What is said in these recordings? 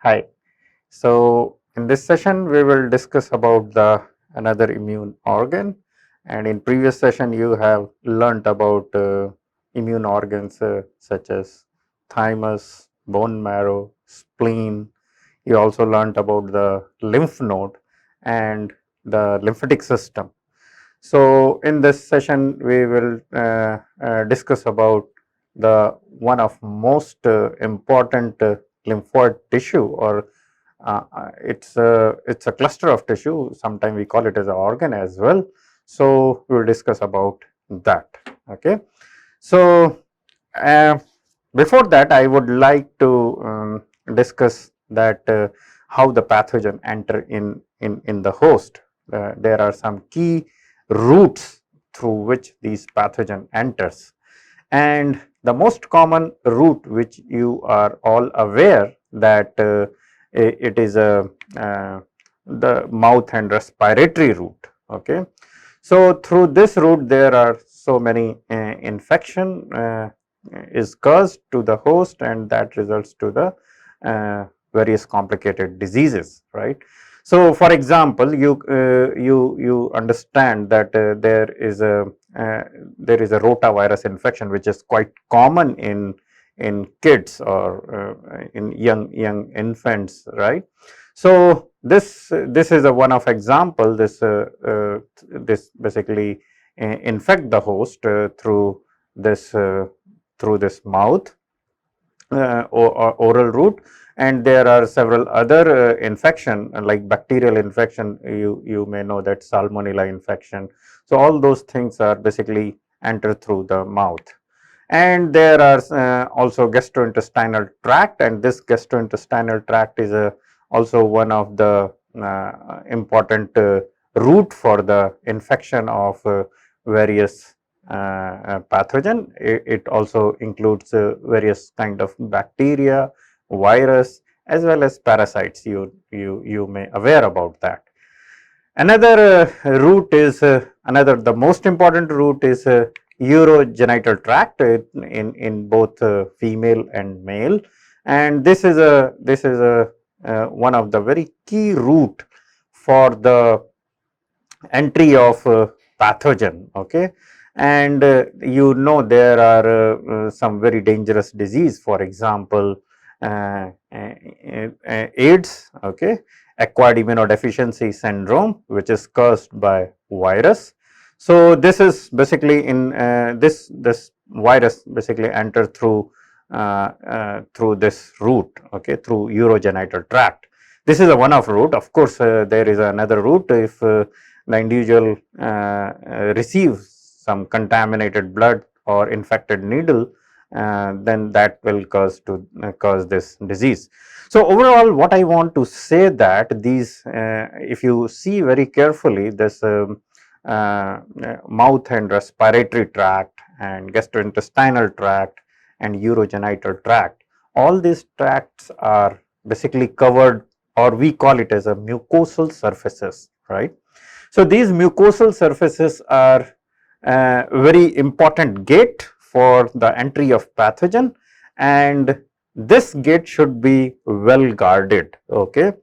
Hi. So in this session we will discuss about the another immune organ, and in previous session you have learnt about immune organs such as thymus, bone marrow, spleen. You also learnt about the lymph node and the lymphatic system. So in this session we will discuss about the one of most important lymphoid tissue, or it's a cluster of tissue. Sometimes we call it as an organ as well. So we will discuss about that. Okay. So before that, I would like to discuss that how the pathogen enter in the host. There are some key routes through which these pathogen enters, and the most common route which you are all aware that it is the mouth and respiratory route. Okay. So through this route there are so many infection is caused to the host, and that results to the various complicated diseases, right. So for example, you understand that there is a rotavirus infection which is quite common in kids or in young infants, right. So this is a one of example. This basically infect the host through this mouth or oral route, and there are several other infection like bacterial infection. You may know that salmonella infection. So all those things are basically enter through the mouth. And there are also gastrointestinal tract, and this gastrointestinal tract is also one of the important route for the infection of various pathogen. It also includes various kind of bacteria, virus, as well as parasites. You may aware about that. Another route is the most important route is urogenital tract in both female and male, and this is a one of the very key route for the entry of pathogen. Okay. And there are some very dangerous disease, for example AIDS, okay, acquired immunodeficiency syndrome, which is caused by virus. So this is basically in this virus basically enter through this route, okay, through urogenital tract. This is a one of route. Of course there is another route. If the individual receives some contaminated blood or infected needle, then that will cause this disease. So overall, what I want to say that these, if you see very carefully, this mouth and respiratory tract and gastrointestinal tract and urogenital tract, all these tracts are basically covered, or we call it as a mucosal surfaces, right. So these mucosal surfaces are very important gate for the entry of pathogen, and this gate should be well guarded, okay.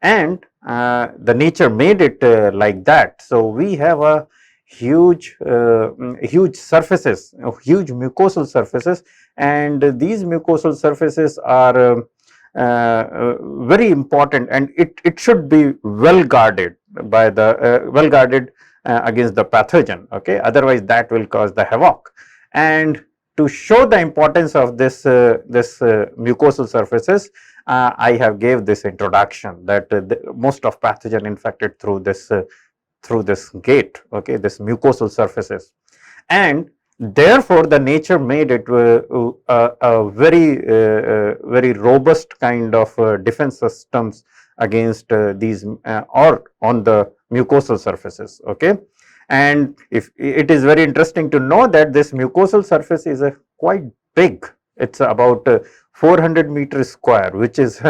And the nature made it like that. So we have a huge surfaces, huge mucosal surfaces, and these mucosal surfaces are very important, and it should be well guarded by the against the pathogen, okay. Otherwise that will cause the havoc. And to show the importance of this mucosal surfaces, I have gave this introduction that most of pathogen infected through this gate, okay, this mucosal surfaces. And therefore the nature made it a very robust kind of defense systems against these or on the mucosal surfaces, okay. And if it is very interesting to know that this mucosal surface is a quite big. It's about 400 meters square, which is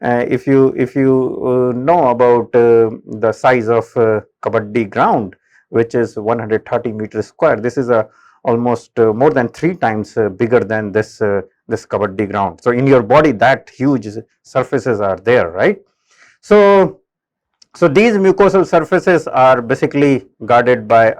if you know about the size of kabaddi ground, which is 130 meters square. This is a almost more than 3 times bigger than this this kabaddi ground. So in your body, that huge surfaces are there, right? So these mucosal surfaces are basically guarded by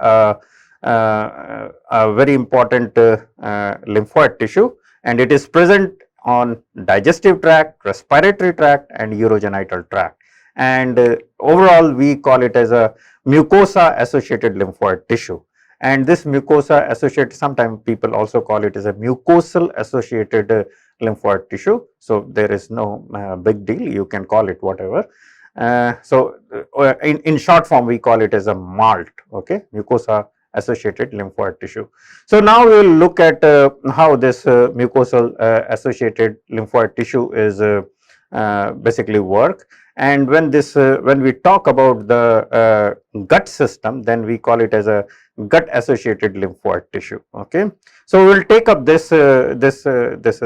a very important lymphoid tissue, and it is present on digestive tract, respiratory tract, and urogenital tract. And overall, we call it as a mucosa associated lymphoid tissue. And this mucosa associated, sometimes people also call it as a mucosal associated lymphoid tissue. So there is no big deal, you can call it whatever. In short form, we call it as a MALT, okay, mucosa associated lymphoid tissue. So now we will look at how this mucosal associated lymphoid tissue is basically work. And when we talk about the gut system, then we call it as a gut associated lymphoid tissue, okay. So we will take up this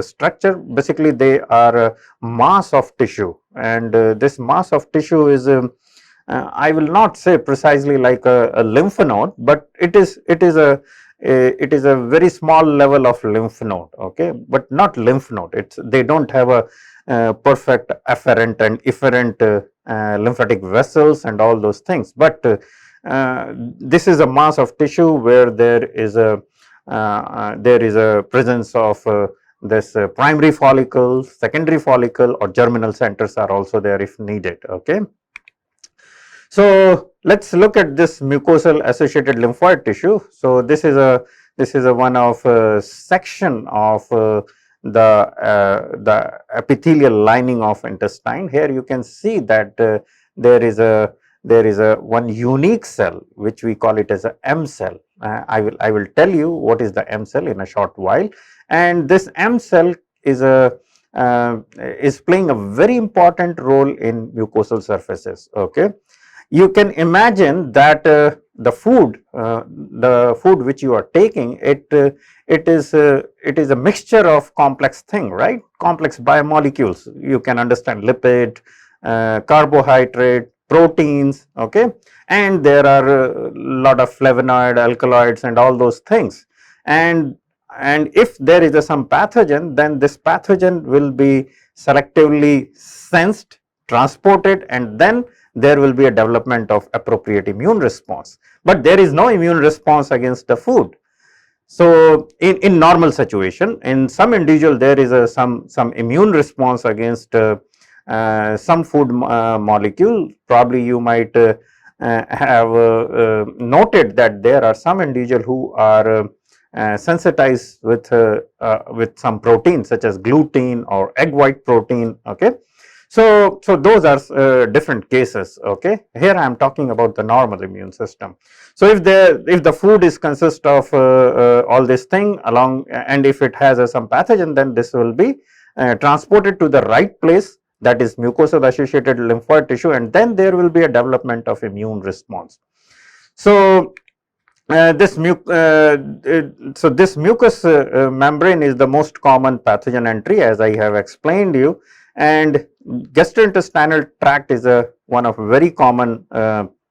structure. Basically they are a mass of tissue, and this mass of tissue is I will not say precisely like a lymph node, but it is a very small level of lymph node, okay, but not lymph node. They don't have a perfect afferent and efferent lymphatic vessels and all those things, but this is a mass of tissue where there is a presence of this primary follicle, secondary follicle, or germinal centers are also there if needed, okay. So let's look at this mucosal associated lymphoid tissue. So this is a one of section of the epithelial lining of intestine. Here you can see that there is a one unique cell which we call it as a M cell. I will tell you what is the M cell in a short while, and this M cell is playing a very important role in mucosal surfaces, okay. You can imagine that the food which you are taking, it is a mixture of complex thing, right? Complex biomolecules. You can understand lipid, carbohydrate, proteins, okay, and there are a lot of flavonoid, alkaloids, and all those things. And if there is some pathogen, then this pathogen will be selectively sensed, transported, and then there will be a development of appropriate immune response. But there is no immune response against the food. So in normal situation, in some individual there is some immune response against some food molecule. Probably you might have noted that there are some individuals who are sensitized with some protein such as gluten or egg white protein, okay. So those are different cases, okay. Here I am talking about the normal immune system. So if the food is consist of all this thing along, and if it has some pathogen, then this will be transported to the right place, that is mucosal associated lymphoid tissue, and then there will be a development of immune response. So this mucous membrane is the most common pathogen entry, as I have explained you, and gastrointestinal tract is one of very common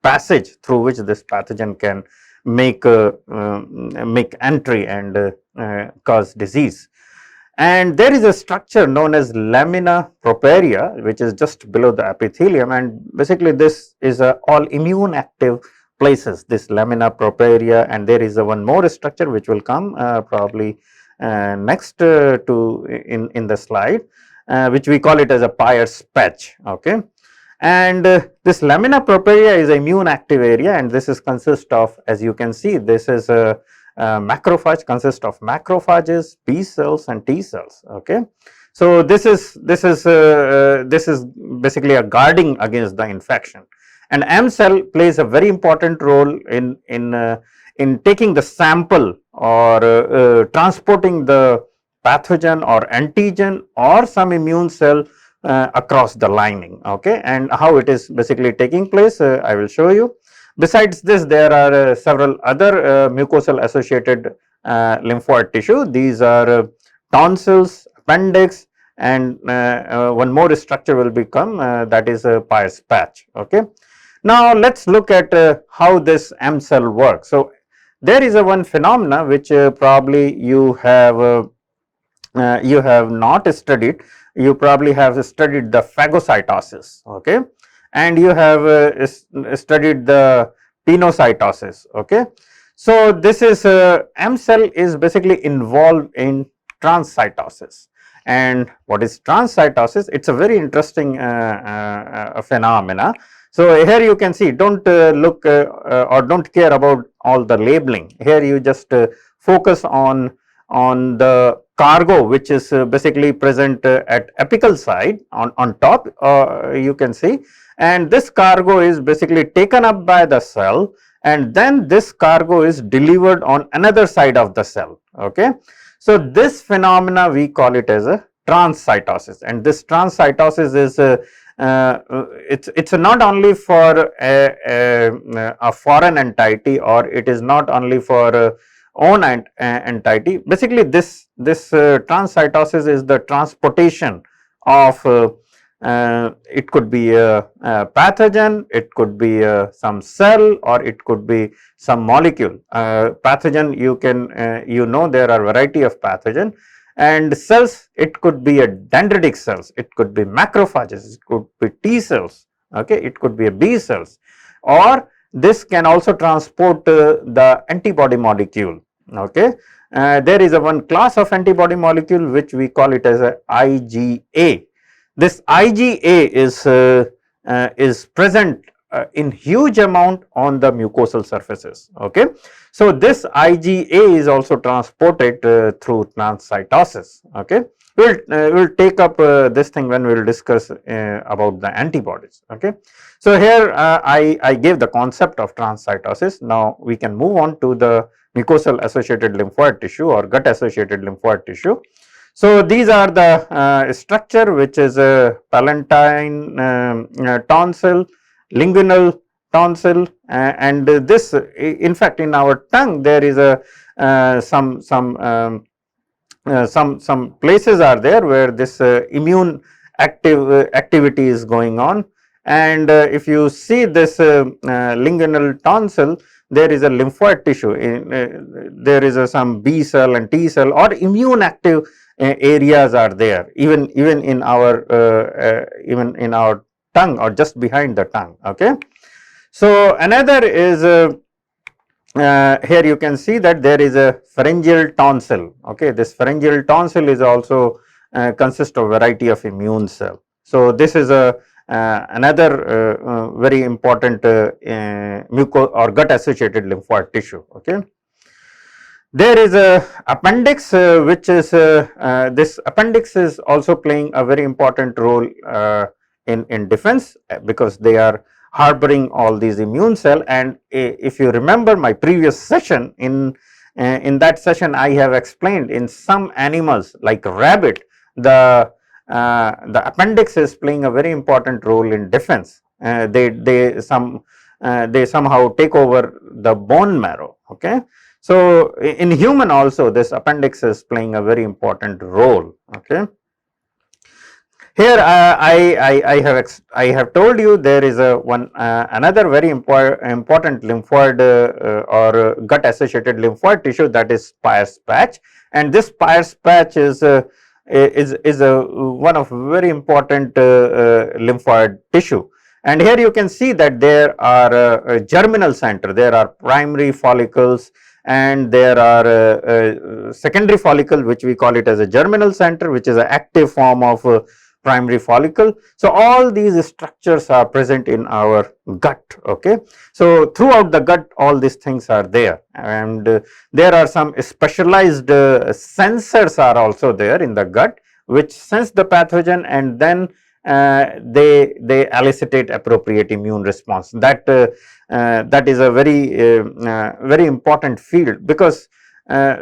passage through which this pathogen can make entry and cause disease. And there is a structure known as lamina propria, which is just below the epithelium, and basically this is all immune active places, this lamina propria. And there is one more structure which will come probably next in the slide, which we call it as a Peyer's patch, okay. And this lamina propria is an immune active area, and this is consist of, as you can see, this is a macrophage, consists of macrophages, B cells, and T cells, okay. So this is basically a guarding against the infection, and M cell plays a very important role in taking the sample or transporting the pathogen or antigen or some immune cell across the lining, okay. And how it is basically taking place, I will show you. Besides this, there are several other mucosal associated lymphoid tissue. These are tonsils, appendix, and one more structure will become that is a Peyer's patch, okay. Now let's look at how this M cell works. So there is one phenomena which probably you have you have not studied. You probably have studied the phagocytosis, okay, and you have studied the pinocytosis, okay. So this is M cell is basically involved in transcytosis. And what is transcytosis? It's a very interesting phenomena. So here you can see, don't look or don't care about all the labeling. Here you just focus on the cargo, which is basically present at apical side on top, you can see, and this cargo is basically taken up by the cell, and then this cargo is delivered on another side of the cell, okay. So this phenomena we call it as a transcytosis, and this transcytosis is it's not only for a foreign entity, or it is not only for own entity. Basically this transcytosis is the transportation of it could be a pathogen, it could be some cell, or it could be some molecule. Pathogen, you can there are variety of pathogen, and cells, it could be a dendritic cells, it could be macrophages, it could be T cells, okay, it could be a B cells, or this can also transport the antibody molecule, okay. There is a one class of antibody molecule which we call it as a IgA. This IgA is present in huge amount on the mucosal surfaces, okay. So this IgA is also transported through transcytosis, okay. We'll take up this thing when we will discuss about the antibodies, okay. So here I gave the concept of transcytosis. Now we can move on to the mucosal associated lymphoid tissue or gut associated lymphoid tissue. So these are the structure, which is a palatine tonsil, linguinal tonsil, and this, in fact, in our tongue there is a some places are there where this immune activity is going on, and if you see this linguinal tonsil, there is a lymphoid tissue. There is some B cell and T cell or immune active areas are there, even in our tongue or just behind the tongue, okay. So another is here you can see that there is a pharyngeal tonsil, okay. This pharyngeal tonsil is also consists of variety of immune cell. So this is a another very important muco or gut associated lymphoid tissue, okay. There is a appendix which is this appendix is also playing a very important role in defense, because they are harboring all these immune cell. And if you remember my previous session, in that session I have explained, in some animals like rabbit, the appendix is playing a very important role in defense. They somehow take over the bone marrow, okay. So in human also this appendix is playing a very important role, okay. Here I have told you there is a another very important lymphoid or gut associated lymphoid tissue, that is Peyer's patch, and this Peyer's patch is one of very important lymphoid tissue. And here you can see that there are a germinal center, there are primary follicles, and there are secondary follicle, which we call it as a germinal center, which is an active form of primary follicle. So all these structures are present in our gut, okay. So throughout the gut all these things are there, and there are some specialized sensors are also there in the gut, which sense the pathogen, and then they elicitate appropriate immune response. That is a very important field, because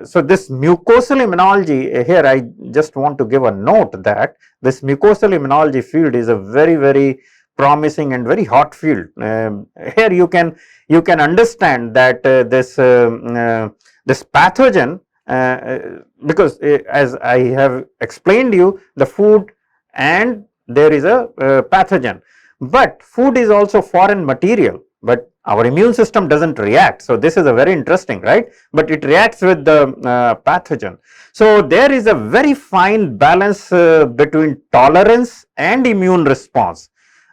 so this mucosal immunology, here I just want to give a note that this mucosal immunology field is a very promising and very hot field. Here you can understand that this pathogen, because as I have explained you, the food and there is a pathogen, but food is also foreign material, but our immune system doesn't react. So this is a very interesting, right? But it reacts with the pathogen. So there is a very fine balance between tolerance and immune response.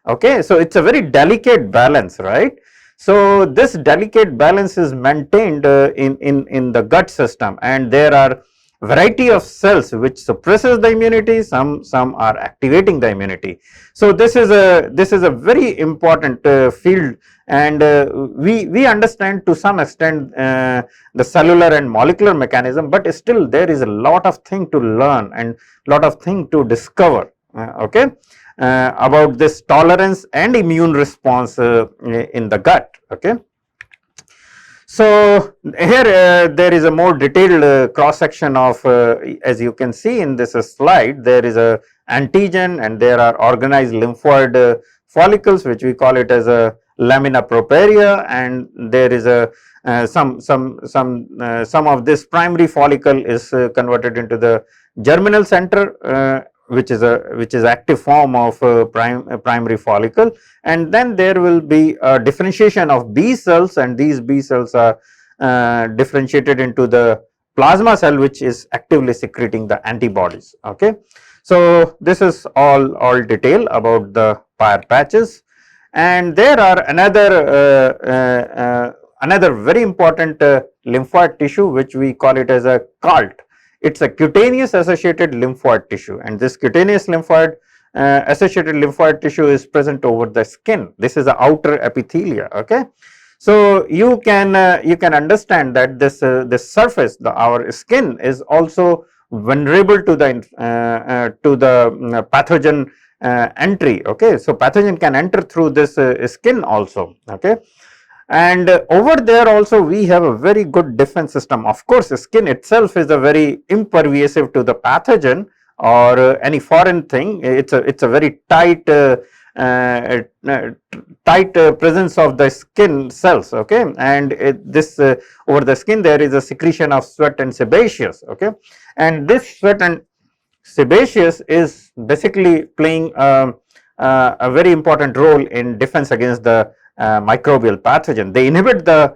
Okay, so it's a very delicate balance, right? So this delicate balance is maintained in the gut system, and there are variety of cells which suppresses the immunity, some are activating the immunity. So this is a very important field, and we understand to some extent the cellular and molecular mechanism, but still there is a lot of thing to learn and lot of thing to discover, okay, about this tolerance and immune response in the gut, okay. So here there is a more detailed cross section of, as you can see in this slide, there is a antigen and there are organized lymphoid follicles, which we call it as a lamina propria, and there is a some of this primary follicle is converted into the germinal center, which is active form of primary follicle, and then there will be a differentiation of B cells, and these B cells are differentiated into the plasma cell, which is actively secreting the antibodies, okay. So this is all detail about the Peyer's patches, and there are another very important lymphoid tissue, which we call it as a CALT. It's a cutaneous associated lymphoid tissue, and this cutaneous lymphoid associated lymphoid tissue is present over the skin. This is the outer epithelia, okay. So you can understand that this surface, our skin, is also vulnerable to the pathogen entry, okay. So pathogen can enter through this skin also, okay. And over there also we have a very good defense system. Of course, the skin itself is a very impervasive to the pathogen or any foreign thing. It's a very tight presence of the skin cells, okay. And this over the skin there is a secretion of sweat and sebaceous, okay. And this sweat and sebaceous is basically playing a very important role in defense against the microbial pathogen. They inhibit the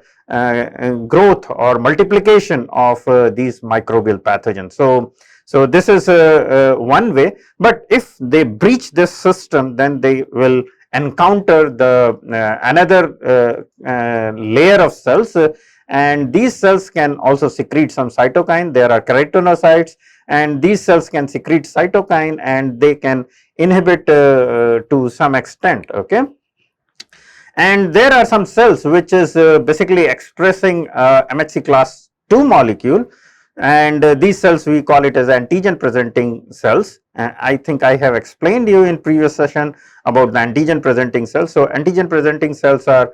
growth or multiplication of these microbial pathogens. So this is one way, but if they breach this system, then they will encounter the another layer of cells, and these cells can also secrete some cytokine. There are keratinocytes, and these cells can secrete cytokine, and they can inhibit to some extent, okay. And there are some cells which is basically expressing MHC class 2 molecule, and these cells we call it as antigen presenting cells. I think I have explained you in previous session about the antigen presenting cells. So antigen presenting cells are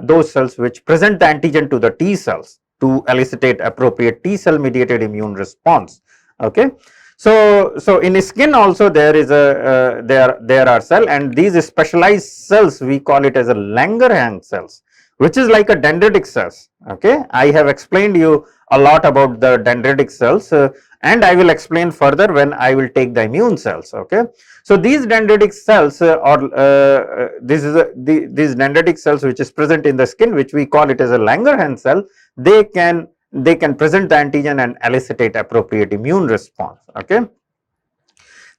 those cells which present the antigen to the T cells to elicitate appropriate T cell mediated immune response, okay. So in skin also there is a there are cell, and these specialized cells we call it as a Langerhans cells, which is like a dendritic cells, okay. I have explained you a lot about the dendritic cells, and I will explain further when I will take the immune cells, okay. So these dendritic cells these dendritic cells which is present in the skin, which we call it as a Langerhans cell, they can present the antigen and elicitate appropriate immune response, okay.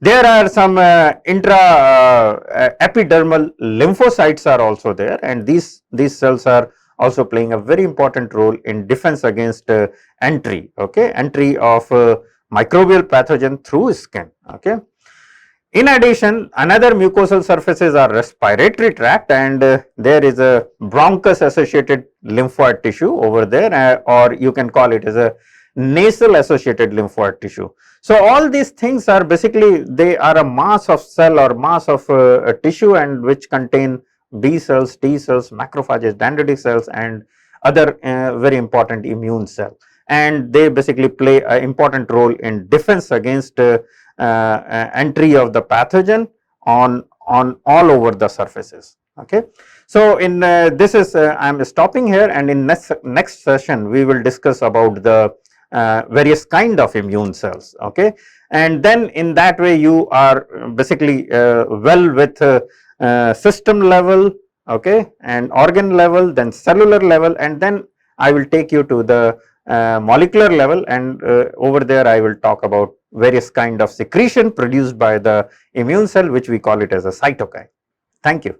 There are some epidermal lymphocytes are also there, and these cells are also playing a very important role in defense against entry, okay, entry of microbial pathogen through skin, okay. In addition, another mucosal surfaces are respiratory tract, and there is a bronchus associated lymphoid tissue over there, or you can call it as a nasal associated lymphoid tissue. So all these things are basically, they are a mass of cell or mass of tissue, and which contain B cells, T cells, macrophages, dendritic cells, and other very important immune cell, and they basically play an important role in defense against entry of the pathogen on all over the surfaces, okay. So in this is I am stopping here, and in next session we will discuss about the various kind of immune cells, okay. And then in that way you are basically well with system level, okay, and organ level, then cellular level, and then I will take you to the molecular level, and over there I will talk about various kind of secretion produced by the immune cell, which we call it as a cytokine. Thank you.